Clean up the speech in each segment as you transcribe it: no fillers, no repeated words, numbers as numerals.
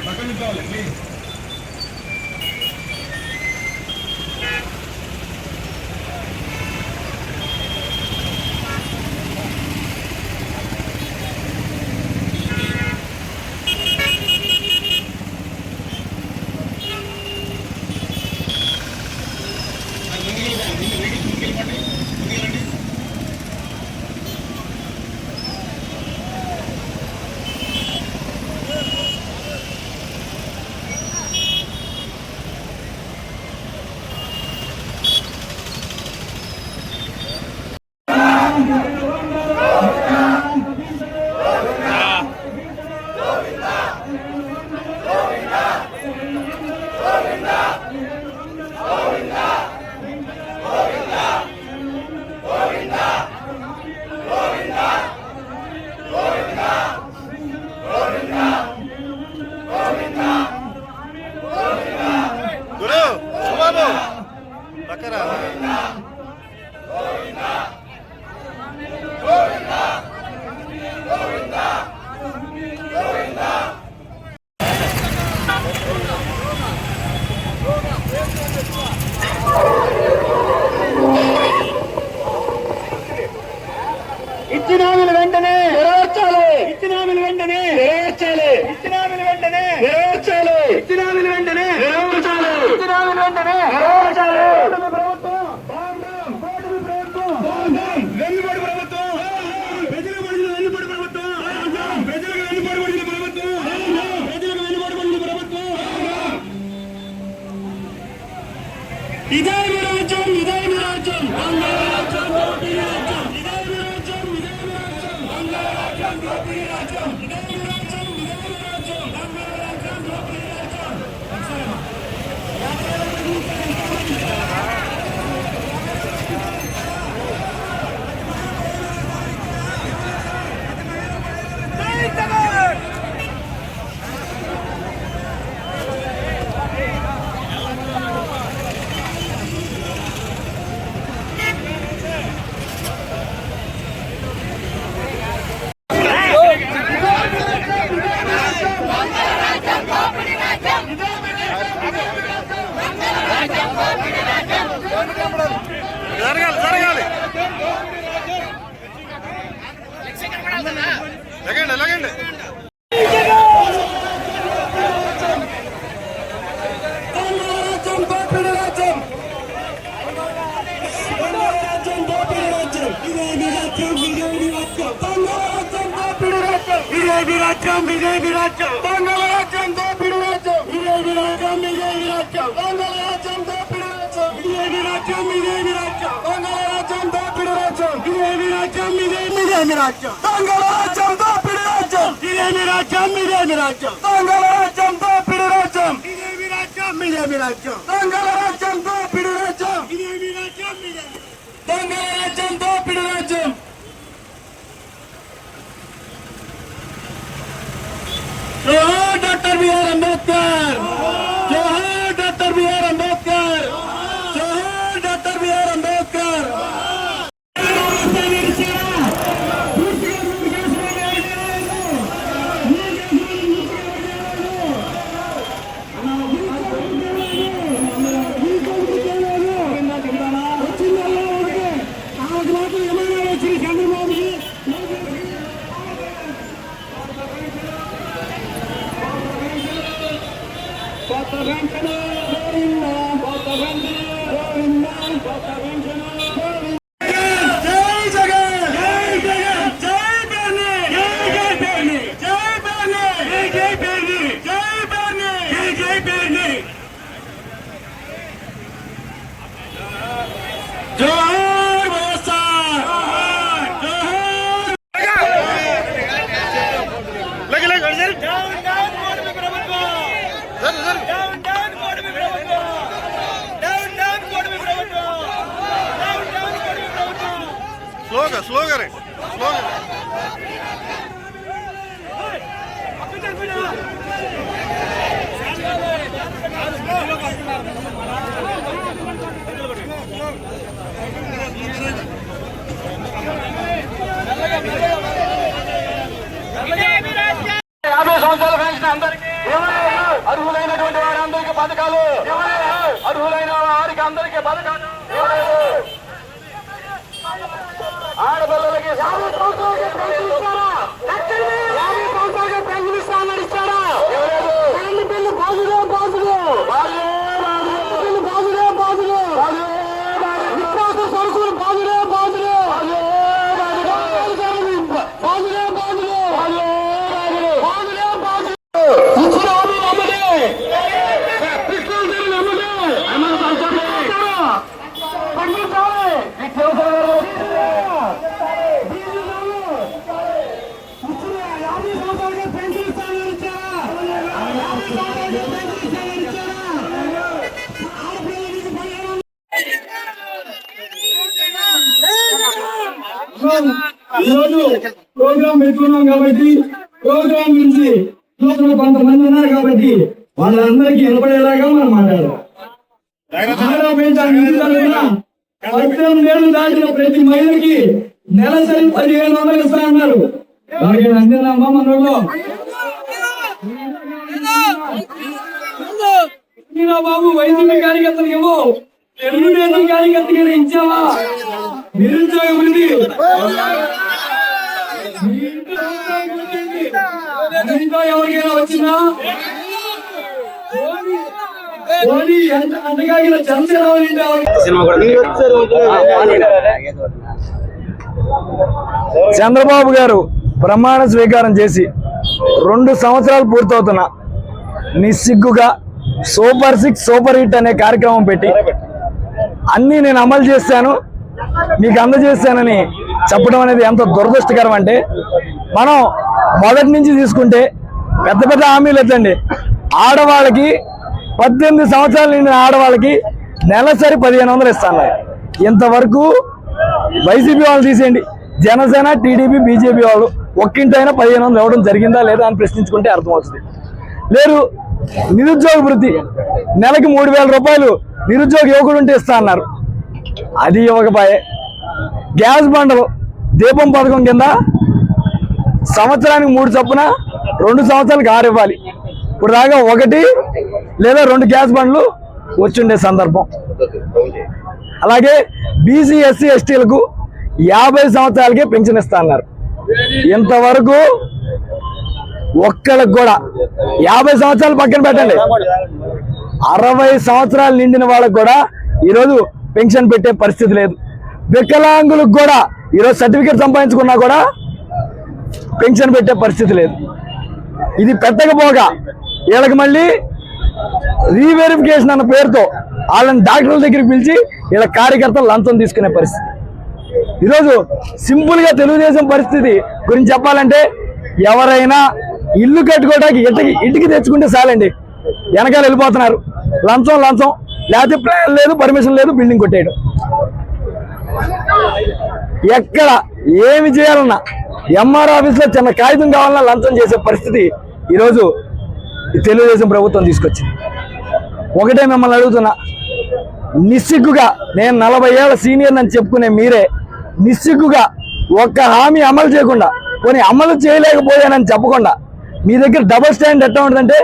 పక్కన కావాలి ప్లీజ్. ఇచ్చిన హామీలు వెంటనే నెరవేర్చాలి. ఇచ్చిన హామీలు వెంటనే నెరవేర్చాలి. ఇచ్చిన హామీలు వెంటనే నెరవేర్చాలి. ఇచ్చిన హామీలు వెంటనే నెరవేర్చాలి. ఇచ్చిన హామీలు వెంటనే నెరవేర్చాలి. ప్రభుత్వం వెన్నుబడి ప్రభుత్వం, ప్రజల మనుషులు వెన్నుబడి ప్రభుత్వం, ప్రజలకు వెన్నుబడి పడిన ప్రభుత్వం, ప్రజలకు వెన్నుబడి పడిన ప్రభుత్వం. ఇదే మీ రాజ్యం, ఇదే మీ రాజ్యం. జరగాలి లగండి డాక్టర్ బిఆర్ అంబేద్కర్, జోహార్ డాక్టర్ బిఆర్ అంబేద్కర్, జోహార్ డాక్టర్ బిఆర్ అంబేద్కర్. స్లోగా రే స్లోగా అర్హులైనటువంటి వారందరికీ పథకాలు, అర్హులైన వారికి అందరికీ పథకాలు, ఆడపిల్లలకి 50 సంవత్సరాలకి పెన్షన్ ఇస్తానని ఇచ్చారా? పెళ్లి బిల్లు బాగులే బాగులు బాగులే బాగులు నిత్యావసర సరుకులు బాగులే బాగులు బాగులే బాగులు బాగులే బాగులు ఇచ్చిన హామీ నమ్మలే, పిల్లలు నమ్మలే, పండించాలి. ఈరోజు ప్రోగ్రామ్ పెట్టుకున్నాం కాబట్టి ప్రోగ్రామ్ నుంచి లోపల కొంతమంది ఉన్నారు కాబట్టి వాళ్ళందరికీ వినపడేలాగా మనం మాట్లాడాలి. 18 ఏళ్ళు దాటిన ప్రతి మహిళకి నెలసరి 1500 ఇస్తా అన్నారు. దానికి అంతేనమ్మా మనలో బాబు వైద్యుల కార్యకర్తలకు ఇవ్వు, తెలుగుదేశం కార్యకర్తకి ఇచ్చావా? నిరుద్యోగ వృద్ధి ఇంట్లో ఎవరికైనా వచ్చినా అంతకాగిన చంద్రబాబు గారు ప్రమాణ స్వీకారం చేసి 2 సంవత్సరాలు పూర్తవుతున్నా నిస్సిగ్గుగా సూపర్ 6 సూపర్ హిట్ అనే కార్యక్రమం పెట్టి అన్నీ నేను అమలు చేశాను, మీకు అందజేశానని చెప్పడం అనేది ఎంత దురదృష్టకరం అంటే, మనం మొదటి నుంచి తీసుకుంటే పెద్ద పెద్ద హామీలు ఎత్తండి. ఆడవాళ్ళకి 18 సంవత్సరాలు నిండిన ఆడవాళ్ళకి నెలసరి 1500 ఇస్తాను. ఇంతవరకు వైసీపీ వాళ్ళు తీసేయండి, జనసేన టీడీపీ బీజేపీ వాళ్ళు ఒక్కింటైనా 1500 ఇవ్వడం జరిగిందా లేదా అని ప్రశ్నించుకుంటే అర్థమవుతుంది. లేదు నిరుద్యోగ వృత్తి నెలకి 3000 రూపాయలు నిరుద్యోగ యువకుడు ఉంటే ఇస్తా అన్నారు, అది ఇవ్వకపోయే. గ్యాస్ బండలు దీపం పథకం కింద సంవత్సరానికి 3 చొప్పున 2 సంవత్సరాలకు 6 ఇవ్వాలి. ఇప్పుడు దాకా 1 లేదా 2 గ్యాస్ బండ్లు వచ్చుండే సందర్భం. అలాగే బీసీ ఎస్సీ ఎస్టీలకు 50 సంవత్సరాలకే పెన్షన్ ఇస్తా అన్నారు. ఇంతవరకు ఒక్కళ్ళకి కూడా 50 సంవత్సరాలు పక్కన పెట్టండి, 60 సంవత్సరాలు నిండిన వాళ్ళకు కూడా ఈరోజు పెన్షన్ పెట్టే పరిస్థితి లేదు. వికలాంగులకు కూడా ఈరోజు సర్టిఫికేట్ సంపాదించుకున్నా కూడా పెన్షన్ పెట్టే పరిస్థితి లేదు. ఇది పెట్టకపోగా వీళ్ళకి మళ్ళీ రీవెరిఫికేషన్ అన్న పేరుతో వాళ్ళని డాక్టర్ల దగ్గరికి పిలిచి వీళ్ళ కార్యకర్తలు లంచం తీసుకునే పరిస్థితి. ఈరోజు సింపుల్గా తెలుగుదేశం పరిస్థితి గురించి చెప్పాలంటే, ఎవరైనా ఇల్లు కట్టుకోవడానికి ఇంటికి తెచ్చుకుంటే చాలండి, వెనకాల వెళ్ళిపోతున్నారు. లంచం లేకపోతే ప్లాన్ లేదు, పర్మిషన్ లేదు, బిల్డింగ్ కొట్టేయడం. ఎక్కడ ఏమి చేయాలన్నా ఎంఆర్ ఆఫీస్లో చిన్న కాగితం కావాలన్నా లంచం చేసే పరిస్థితి ఈరోజు తెలుగుదేశం ప్రభుత్వం తీసుకొచ్చింది. ఒకటే మిమ్మల్ని అడుగుతున్నా, నిస్సిగ్గుగా, నేను 40 ఏళ్ల సీనియర్ అని చెప్పుకునే మీరే నిస్సిగ్గుగా ఒక్క హామీ అమలు చేయకుండా, కొన్ని అమలు చేయలేకపోయానని చెప్పకుండా, మీ దగ్గర డబుల్ స్టాండ్ ఎట్లా ఉంటుందంటే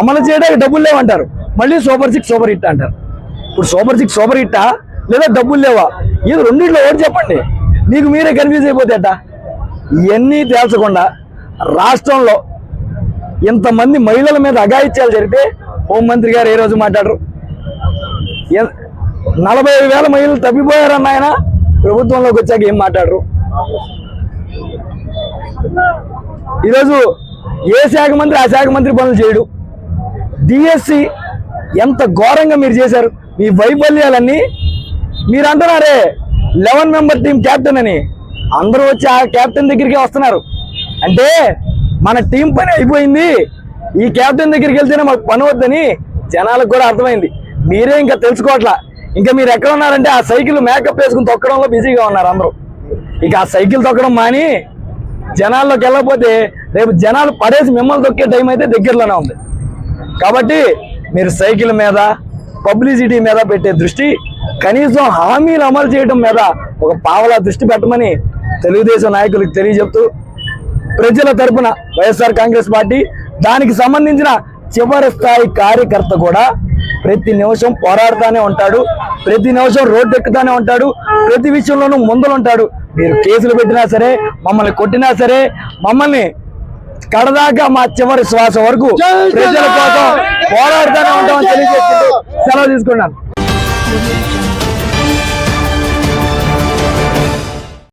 అమలు చేయడానికి డబ్బులు లేవంటారు, మళ్ళీ సూపర్ 6 సూపర్ హిట్ అంటారు. ఇప్పుడు సూపర్ 6 సూపర్ హిట్టా లేదా డబ్బులు లేవా? ఇది రెండింటిలో ఒకటి చెప్పండి, మీకు మీరే కన్ఫ్యూజ్ అయిపోతే అట్ట. ఇవన్నీ తేల్చకుండా రాష్ట్రంలో ఇంతమంది మహిళల మీద అఘాయిత్యాలు జరిగితే హోంమంత్రి గారు ఏ రోజు మాట్లాడరు. 45,000 మహిళలు తప్పిపోయారన్న ఆయన ప్రభుత్వంలోకి వచ్చాక ఏం మాట్లాడరు? ఈరోజు ఏ శాఖ మంత్రి ఆ శాఖ మంత్రి పనులు చేయడు. డిఎస్సి ఎంత ఘోరంగా మీరు చేశారు. మీ వైఫల్యాలన్నీ మీరు అంటున్నారే 11 మెంబర్ టీం క్యాప్టెన్ అని, అందరూ వచ్చి ఆ క్యాప్టెన్ దగ్గరికి వస్తున్నారు. అంటే మన టీం పని అయిపోయింది, ఈ క్యాప్టెన్ దగ్గరికి వెళ్తేనే మాకు పని వద్దని జనాలకు కూడా అర్థమైంది. మీరే ఇంకా తెలుసుకోవట్లా. ఇంకా మీరు ఎక్కడ ఉన్నారంటే ఆ సైకిల్ మేకప్ వేసుకుని తొక్కడంలో బిజీగా ఉన్నారు అందరూ. ఇక ఆ సైకిల్ తొక్కడం మాని జనాల్లోకి వెళ్ళకపోతే రేపు జనాలు పడేసి మిమ్మల్ని తొక్కే టైం అయితే దగ్గరలోనే ఉంది. కాబట్టి మీరు సైకిల్ మీద పబ్లిసిటీ మీద పెట్టే దృష్టి, కనీసం హామీలు అమలు చేయడం మీద ఒక పావలా దృష్టి పెట్టమని తెలుగుదేశం నాయకులకు తెలియజెప్తూ, ప్రజల తరపున వైఎస్ఆర్ కాంగ్రెస్ పార్టీ దానికి సంబంధించిన చివరి స్థాయి కార్యకర్త కూడా ప్రతి నిమిషం పోరాడుతూనే ఉంటాడు, ప్రతి నిమిషం రోడ్డు ఎక్కుతానే ఉంటాడు, ప్రతి విషయంలోనూ ముందులుంటాడు. మీరు కేసులు పెట్టినా సరే, మమ్మల్ని కొట్టినా సరే, మమ్మల్ని కడదాకా మా చివరి శ్వాస వరకు ప్రజల కోసం పోరాడుతూనే ఉంటామని తెలియజేస్తూ సెలవు తీసుకున్నాను.